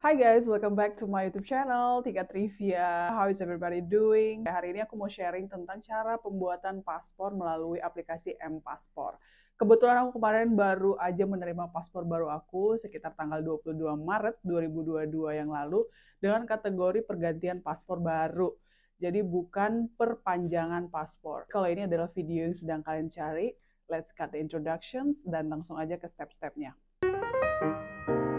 Hi guys, welcome back to my YouTube channel, Tika Trivia. How is everybody doing? Hari ini aku mau sharing tentang cara pembuatan paspor melalui aplikasi M-Paspor. Kebetulan aku kemarin baru aja menerima paspor baru aku sekitar tanggal 22 Maret 2022 yang lalu dengan kategori pergantian paspor baru. Jadi bukan perpanjangan paspor. Kalau ini adalah video yang sedang kalian cari, let's cut the introductions dan langsung aja ke step-stepnya.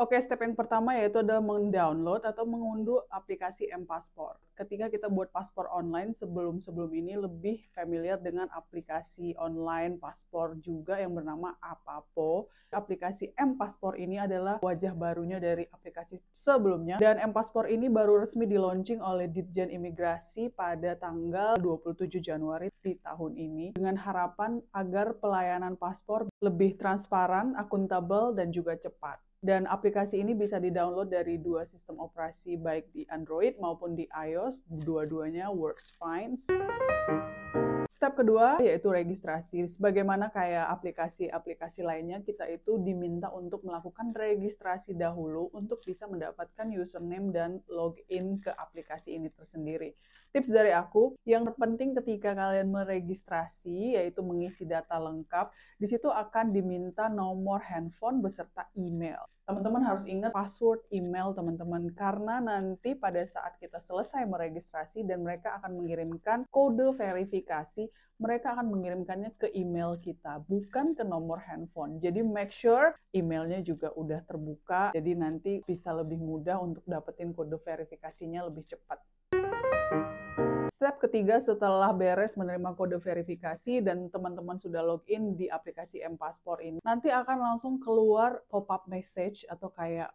Oke, step yang pertama yaitu adalah mendownload atau mengunduh aplikasi M-Paspor. Ketika kita buat paspor online, sebelum ini lebih familiar dengan aplikasi online paspor juga yang bernama Apapo. Aplikasi M-Paspor ini adalah wajah barunya dari aplikasi sebelumnya. Dan M-Paspor ini baru resmi di-launching oleh Ditjen Imigrasi pada tanggal 27 Januari di tahun ini. Dengan harapan agar pelayanan paspor lebih transparan, akuntabel, dan juga cepat. Dan aplikasi ini bisa di-download dari dua sistem operasi baik di Android maupun di iOS. Dua-duanya works fine. Step kedua yaitu registrasi. Sebagaimana kayak aplikasi-aplikasi lainnya, kita itu diminta untuk melakukan registrasi dahulu untuk bisa mendapatkan username dan login ke aplikasi ini tersendiri. Tips dari aku, yang terpenting ketika kalian meregistrasi yaitu mengisi data lengkap, di situ akan diminta nomor handphone beserta email. Teman-teman harus ingat password email teman-teman, karena nanti pada saat kita selesai meregistrasi dan mereka akan mengirimkan kode verifikasi, mereka akan mengirimkannya ke email kita, bukan ke nomor handphone. Jadi make sure emailnya juga udah terbuka, jadi nanti bisa lebih mudah untuk dapetin kode verifikasinya lebih cepat. Step ketiga, setelah beres menerima kode verifikasi dan teman-teman sudah login di aplikasi M-Paspor ini, nanti akan langsung keluar pop-up message atau kayak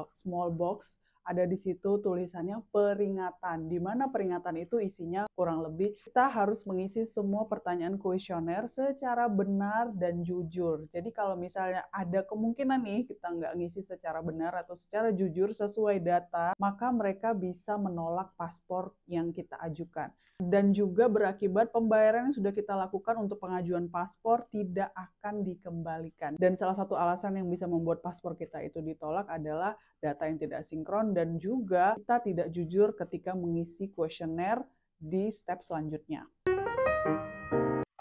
small box. Ada di situ tulisannya peringatan, di mana peringatan itu isinya kurang lebih kita harus mengisi semua pertanyaan kuesioner secara benar dan jujur. Jadi kalau misalnya ada kemungkinan nih kita nggak ngisi secara benar atau secara jujur sesuai data, maka mereka bisa menolak paspor yang kita ajukan. Dan juga berakibat pembayaran yang sudah kita lakukan untuk pengajuan paspor tidak akan dikembalikan. Dan salah satu alasan yang bisa membuat paspor kita itu ditolak adalah data yang tidak sinkron dan juga kita tidak jujur ketika mengisi kuesioner di step selanjutnya.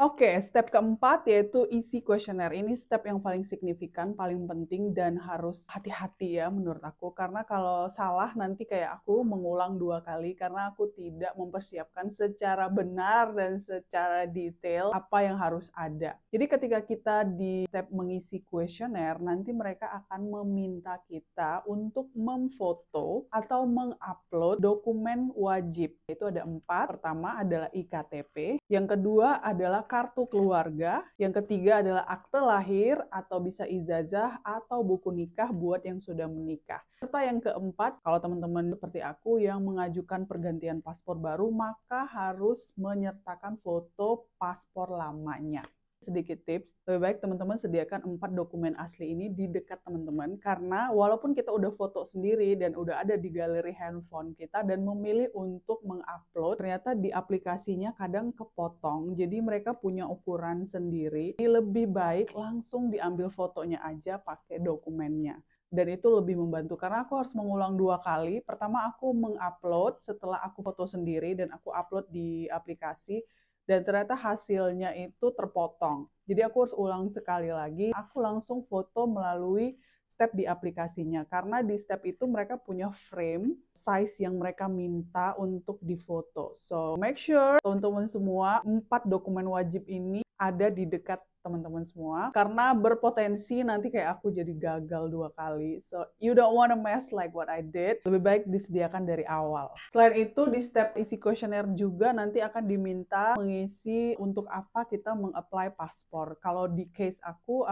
Oke, step keempat yaitu isi kuesioner. Ini step yang paling signifikan, paling penting, dan harus hati-hati ya menurut aku. Karena kalau salah nanti kayak aku mengulang 2 kali karena aku tidak mempersiapkan secara benar dan secara detail apa yang harus ada. Jadi ketika kita di step mengisi kuesioner, nanti mereka akan meminta kita untuk memfoto atau mengupload dokumen wajib. Itu ada 4. Pertama adalah IKTP, yang kedua adalah kartu keluarga, yang ketiga adalah akte lahir atau bisa ijazah atau buku nikah buat yang sudah menikah. Serta yang keempat, kalau teman-teman seperti aku yang mengajukan pergantian paspor baru, maka harus menyertakan foto paspor lamanya. Sedikit tips, lebih baik teman-teman sediakan 4 dokumen asli ini di dekat teman-teman, karena walaupun kita udah foto sendiri dan udah ada di galeri handphone kita dan memilih untuk mengupload, ternyata di aplikasinya kadang kepotong, jadi mereka punya ukuran sendiri. Jadi lebih baik langsung diambil fotonya aja pakai dokumennya. Dan itu lebih membantu karena aku harus mengulang 2 kali. Pertama aku mengupload setelah aku foto sendiri dan aku upload di aplikasi, dan ternyata hasilnya itu terpotong. Jadi aku harus ulang sekali lagi. Aku langsung foto melalui step di aplikasinya. Karena di step itu mereka punya frame size yang mereka minta untuk difoto. So make sure teman-teman semua 4 dokumen wajib ini ada di dekat teman-teman semua, karena berpotensi nanti kayak aku jadi gagal 2 kali. So you don't wanna mess like what I did. Lebih baik disediakan dari awal. Selain itu di step isi kuesioner juga nanti akan diminta mengisi untuk apa kita meng-apply paspor. Kalau di case aku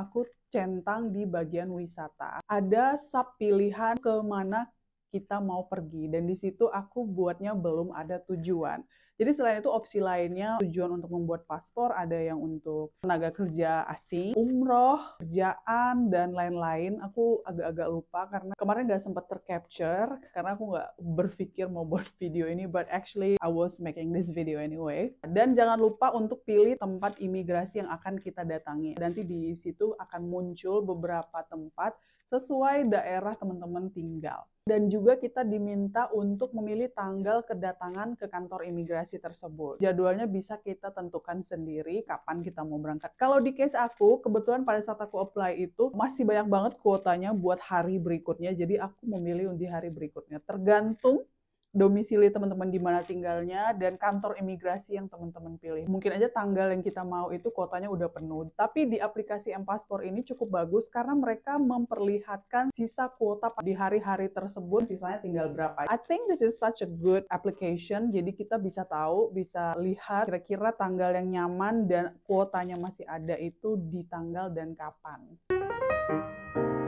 centang di bagian wisata. Ada sub pilihan kemana kita mau pergi, dan di situ aku buatnya belum ada tujuan. Jadi selain itu opsi lainnya, tujuan untuk membuat paspor ada yang untuk tenaga kerja asing, umroh, kerjaan, dan lain-lain. Aku agak-agak lupa karena kemarin nggak sempat tercapture karena aku nggak berpikir mau buat video ini, but actually I was making this video anyway. Dan jangan lupa untuk pilih tempat imigrasi yang akan kita datangi. Nanti di situ akan muncul beberapa tempat sesuai daerah teman-teman tinggal. Dan juga kita diminta untuk memilih tanggal kedatangan ke kantor imigrasi tersebut. Jadwalnya bisa kita tentukan sendiri kapan kita mau berangkat. Kalau di case aku, kebetulan pada saat aku apply itu masih banyak banget kuotanya buat hari berikutnya. Jadi aku memilih di hari berikutnya. Tergantung domisili teman-teman di mana tinggalnya dan kantor imigrasi yang teman-teman pilih. Mungkin aja tanggal yang kita mau itu kuotanya udah penuh. Tapi di aplikasi M-Passport ini cukup bagus karena mereka memperlihatkan sisa kuota di hari-hari tersebut, sisanya tinggal berapa. I think this is such a good application. Jadi kita bisa tahu, bisa lihat kira-kira tanggal yang nyaman dan kuotanya masih ada itu di tanggal dan kapan.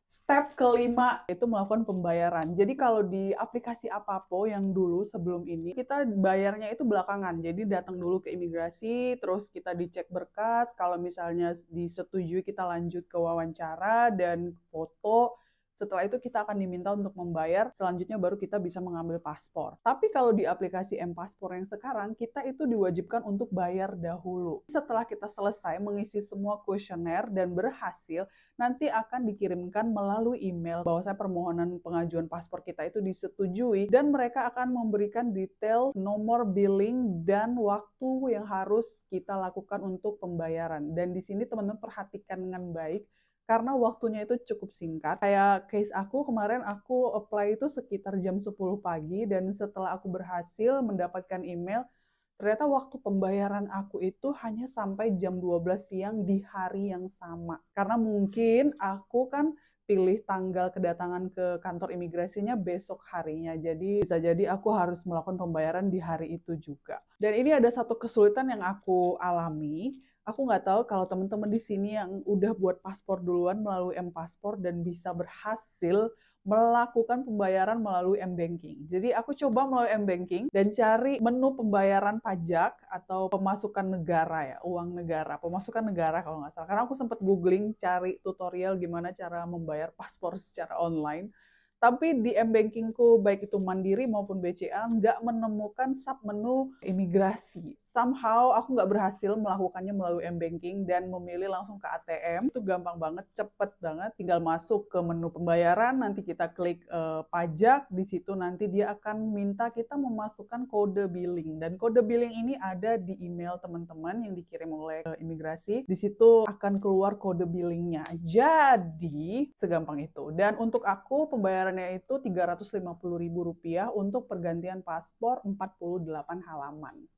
Step kelima itu melakukan pembayaran. Jadi kalau di aplikasi apapun yang dulu sebelum ini, kita bayarnya itu belakangan. Jadi datang dulu ke imigrasi, terus kita dicek berkas, kalau misalnya disetujui kita lanjut ke wawancara dan foto. Setelah itu kita akan diminta untuk membayar, selanjutnya baru kita bisa mengambil paspor. Tapi kalau di aplikasi M-Passport yang sekarang, kita itu diwajibkan untuk bayar dahulu. Setelah kita selesai mengisi semua kuesioner dan berhasil, nanti akan dikirimkan melalui email bahwasanya permohonan pengajuan paspor kita itu disetujui dan mereka akan memberikan detail nomor billing dan waktu yang harus kita lakukan untuk pembayaran. Dan di sini teman-teman perhatikan dengan baik karena waktunya itu cukup singkat. Kayak case aku kemarin, aku apply itu sekitar jam 10 pagi dan setelah aku berhasil mendapatkan email, ternyata waktu pembayaran aku itu hanya sampai jam 12 siang di hari yang sama. Karena mungkin aku kan pilih tanggal kedatangan ke kantor imigrasinya besok harinya. Jadi bisa jadi aku harus melakukan pembayaran di hari itu juga. Dan ini ada satu kesulitan yang aku alami. Aku nggak tahu kalau teman-teman di sini yang udah buat paspor duluan melalui M-Passport dan bisa berhasil melakukan pembayaran melalui M-Banking. Jadi aku coba melalui M-Banking dan cari menu pembayaran pajak atau pemasukan negara ya, uang negara, pemasukan negara kalau nggak salah. Karena aku sempat googling cari tutorial gimana cara membayar paspor secara online. Tapi di M-Bankingku, baik itu Mandiri maupun BCA, nggak menemukan sub-menu imigrasi. Somehow aku nggak berhasil melakukannya melalui M-Banking dan memilih langsung ke ATM. Itu gampang banget, cepet banget. Tinggal masuk ke menu pembayaran, nanti kita klik pajak. Di situ nanti dia akan minta kita memasukkan kode billing. Dan kode billing ini ada di email teman-teman yang dikirim oleh imigrasi. Di situ akan keluar kode billingnya. Jadi, segampang itu. Dan untuk aku, pembayaran itu Rp350.000 untuk pergantian paspor 48 halaman.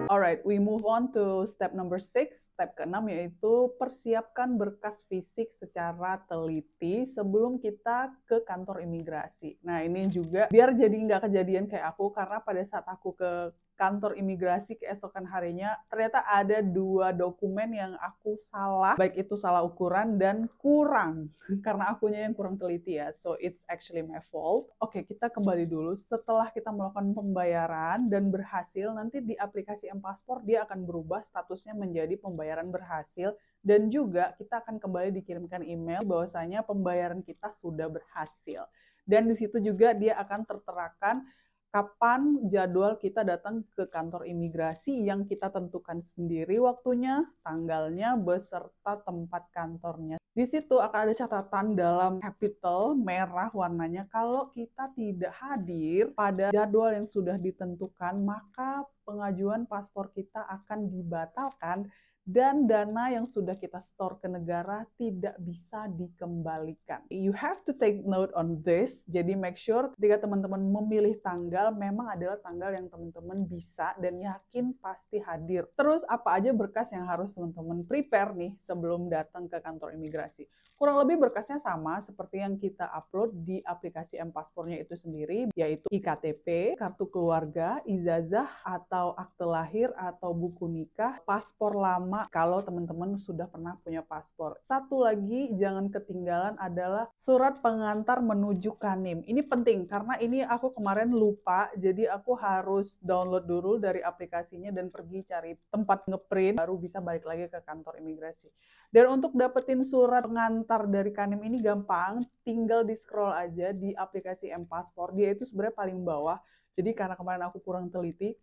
Alright, we move on to step number 6. Step ke-6 yaitu persiapkan berkas fisik secara teliti sebelum kita ke kantor imigrasi. Nah, ini juga biar jadi nggak kejadian kayak aku, karena pada saat aku ke kantor imigrasi keesokan harinya, ternyata ada 2 dokumen yang aku salah, baik itu salah ukuran dan kurang, karena akunya yang kurang teliti ya, so it's actually my fault. Oke, kita kembali dulu. Setelah kita melakukan pembayaran dan berhasil, nanti di aplikasi M-Passport dia akan berubah statusnya menjadi pembayaran berhasil, dan juga kita akan kembali dikirimkan email bahwasanya pembayaran kita sudah berhasil. Dan di situ juga dia akan terterakan kapan jadwal kita datang ke kantor imigrasi yang kita tentukan sendiri waktunya, tanggalnya, beserta tempat kantornya. Di situ akan ada catatan dalam capital merah warnanya, kalau kita tidak hadir pada jadwal yang sudah ditentukan, maka pengajuan paspor kita akan dibatalkan dan dana yang sudah kita store ke negara tidak bisa dikembalikan. You have to take note on this. Jadi make sure ketika teman-teman memilih tanggal, memang adalah tanggal yang teman-teman bisa dan yakin pasti hadir. Terus apa aja berkas yang harus teman-teman prepare nih sebelum datang ke kantor imigrasi? Kurang lebih berkasnya sama seperti yang kita upload di aplikasi M-Passportnya itu sendiri, yaitu IKTP, kartu keluarga, ijazah atau akte lahir atau buku nikah, paspor lama kalau teman-teman sudah pernah punya paspor. Satu lagi jangan ketinggalan adalah surat pengantar menuju Kanim. Ini penting karena ini aku kemarin lupa, jadi aku harus download dulu dari aplikasinya dan pergi cari tempat ngeprint baru bisa balik lagi ke kantor imigrasi. Dan untuk dapetin surat pengantar dari Kanim ini gampang, tinggal di scroll aja di aplikasi M-Passport. Dia itu sebenarnya paling bawah. Jadi karena kemarin aku kurang teliti,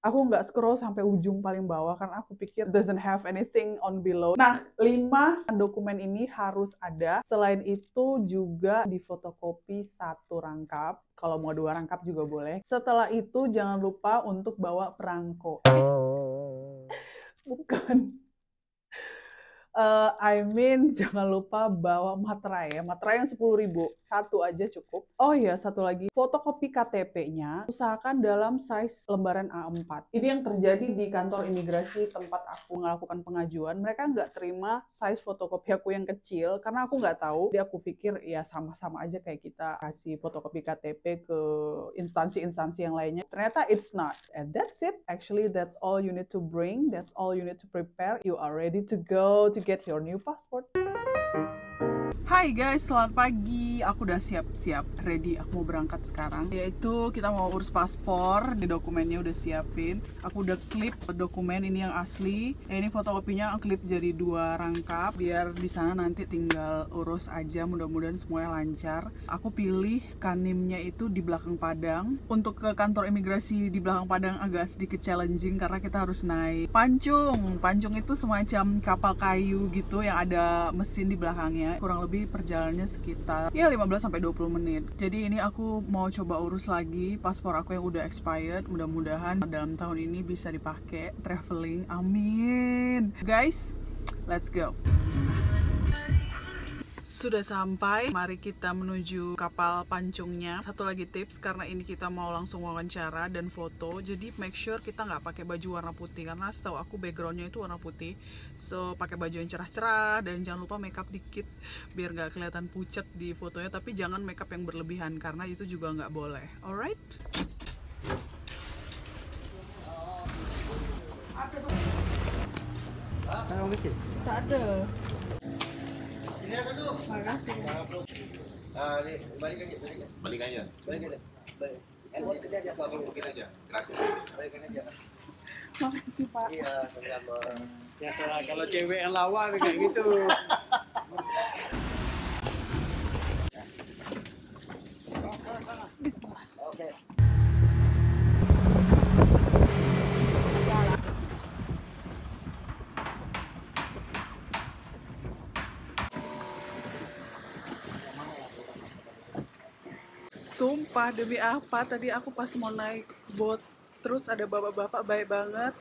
Aku nggak scroll sampai ujung paling bawah karena aku pikir doesn't have anything on below. Nah, 5 dokumen ini harus ada. Selain itu juga difotokopi 1 rangkap. Kalau mau 2 rangkap juga boleh. Setelah itu jangan lupa untuk bawa perangko. Bukan. Jangan lupa bawa materai ya. Materai yang 10.000, satu aja cukup. Oh iya, satu lagi, fotokopi KTP-nya usahakan dalam size lembaran A4. Ini yang terjadi di kantor imigrasi tempat aku melakukan pengajuan. Mereka nggak terima size fotokopi aku yang kecil karena aku nggak tahu. Jadi aku pikir ya sama-sama aja kayak kita kasih fotokopi KTP ke instansi-instansi yang lainnya. Ternyata it's not. And that's it. Actually, that's all you need to bring. That's all you need to prepare. You are ready to go to get your new passport. Hai guys, selamat pagi. Aku udah siap-siap, ready. Aku mau berangkat sekarang. Yaitu kita mau urus paspor. Di dokumennya udah siapin. Aku udah klip dokumen ini yang asli. Ini fotokopinya klip jadi 2 rangkap. Biar di sana nanti tinggal urus aja. Mudah-mudahan semuanya lancar. Aku pilih kanimnya itu di belakang Padang. Untuk ke kantor imigrasi di belakang Padang agak sedikit challenging karena kita harus naik pancung. Pancung itu semacam kapal kayu gitu yang ada mesin di belakangnya. Kurang lebih perjalanannya sekitar ya 15-20 menit. Jadi ini aku mau coba urus lagi paspor aku yang udah expired. Mudah-mudahan dalam tahun ini bisa dipakai traveling. Amin. Guys, let's go. Sudah sampai, mari kita menuju kapal pancungnya. Satu lagi tips, karena ini kita mau langsung wawancara dan foto, jadi make sure kita nggak pakai baju warna putih, karena setahu aku backgroundnya itu warna putih. So pakai baju yang cerah-cerah dan jangan lupa makeup dikit biar nggak kelihatan pucat di fotonya, tapi jangan makeup yang berlebihan karena itu juga nggak boleh. Alright? Tak ada. Ini apa tuh? Makasih. Ini balikan aja, balikan aja. Balikan aja. Balik. Kita aja, mungkin aja. Kasih. Balikan aja. Makasih Pak. Iya, sama-sama. Biasalah kalau cewek yang lawan kayak gitu. Bismillah. Oke. Sumpah demi apa, tadi aku pas mau naik bot, terus ada bapak-bapak baik banget.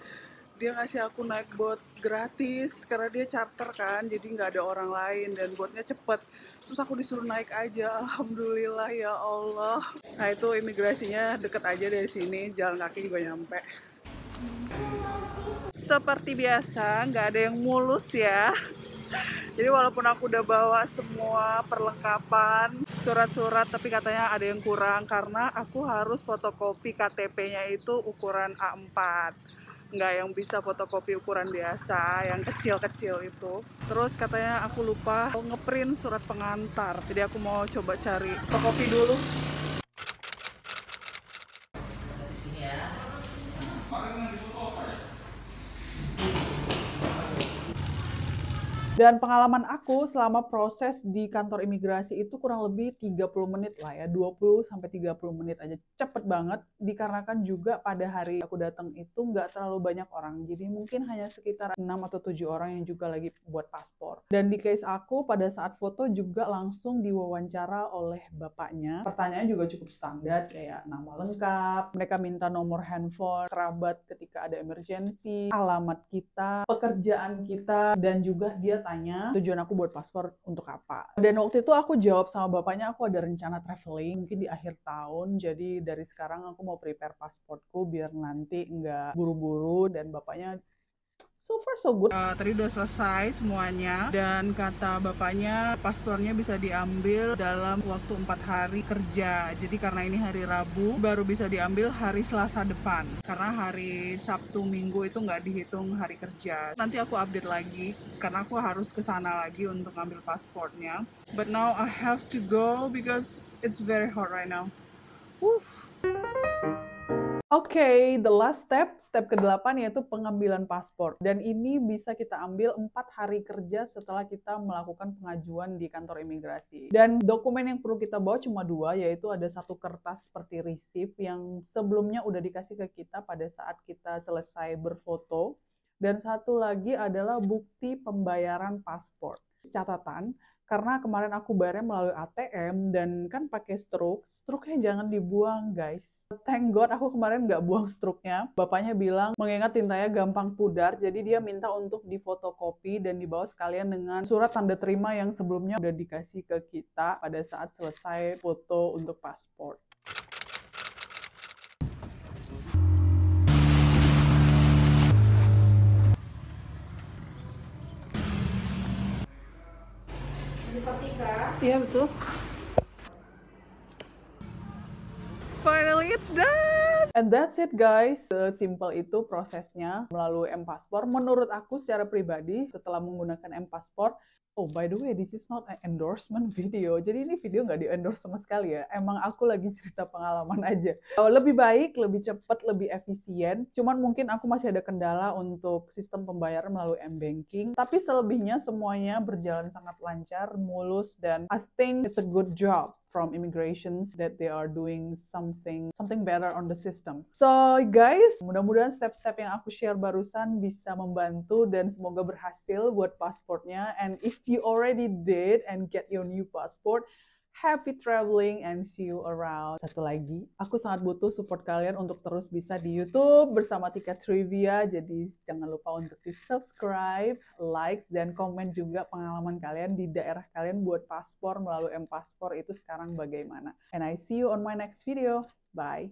Dia ngasih aku naik bot gratis, karena dia charter kan, jadi nggak ada orang lain, dan botnya cepet. Terus aku disuruh naik aja, alhamdulillah ya Allah. Nah itu imigrasinya deket aja dari sini, jalan kaki juga nyampe. Seperti biasa, nggak ada yang mulus ya. Jadi walaupun aku udah bawa semua perlengkapan, surat-surat, tapi katanya ada yang kurang karena aku harus fotokopi KTP-nya itu ukuran A4. Nggak yang bisa fotokopi ukuran biasa, yang kecil-kecil itu. Terus katanya aku lupa ngeprint surat pengantar. Jadi aku mau coba cari fotokopi dulu. Dan pengalaman aku selama proses di kantor imigrasi itu kurang lebih 30 menit lah ya, 20-30 menit aja. Cepet banget, dikarenakan juga pada hari aku datang itu nggak terlalu banyak orang. Jadi mungkin hanya sekitar 6 atau 7 orang yang juga lagi buat paspor. Dan di case aku pada saat foto juga langsung diwawancara oleh bapaknya. Pertanyaannya juga cukup standar, kayak nama lengkap, mereka minta nomor handphone, kerabat ketika ada emergency, alamat kita, pekerjaan kita, dan juga dia tanya tujuan aku buat paspor untuk apa. Dan waktu itu aku jawab sama bapaknya aku ada rencana traveling mungkin di akhir tahun, jadi dari sekarang aku mau prepare pasportku biar nanti nggak buru-buru, dan bapaknya so far so good. Tadi udah selesai semuanya dan kata bapaknya paspornya bisa diambil dalam waktu 4 hari kerja. Jadi karena ini hari Rabu baru bisa diambil hari Selasa depan. Karena hari Sabtu Minggu itu nggak dihitung hari kerja. Nanti aku update lagi karena aku harus ke sana lagi untuk ngambil paspornya. But now I have to go because it's very hot right now. Woof. Oke, the last step, step ke-8 yaitu pengambilan paspor. Dan ini bisa kita ambil 4 hari kerja setelah kita melakukan pengajuan di kantor imigrasi. Dan dokumen yang perlu kita bawa cuma 2, yaitu ada satu kertas seperti receipt yang sebelumnya udah dikasih ke kita pada saat kita selesai berfoto. Dan satu lagi adalah bukti pembayaran paspor. Catatan, karena kemarin aku bayarnya melalui ATM dan kan pakai struknya jangan dibuang guys. Thank God aku kemarin nggak buang struknya. Bapaknya bilang mengingat tintanya gampang pudar, jadi dia minta untuk difotokopi dan dibawa sekalian dengan surat tanda terima yang sebelumnya udah dikasih ke kita pada saat selesai foto untuk paspor. Iya betul. Finally it's done! And that's it guys. Simple itu prosesnya melalui M-Passport. Menurut aku secara pribadi setelah menggunakan M-Passport, oh by the way this is not an endorsement video. Jadi ini video nggak di-endorse sama sekali ya. Emang aku lagi cerita pengalaman aja. Lebih baik, lebih cepat, lebih efisien. Cuman mungkin aku masih ada kendala untuk sistem pembayaran melalui M-Banking. Tapi selebihnya semuanya berjalan sangat lancar, mulus, dan I think it's a good job from immigrations that they are doing something better on the system. So guys, mudah-mudahan step-step yang aku share barusan bisa membantu dan semoga berhasil buat pasportnya. And if you already did and get your new passport, happy traveling and see you around. Satu lagi, aku sangat butuh support kalian untuk terus bisa di YouTube bersama Tika Trivia. Jadi jangan lupa untuk di subscribe, likes, dan komen juga pengalaman kalian di daerah kalian buat paspor melalui M-Passport itu sekarang bagaimana. And I see you on my next video. Bye.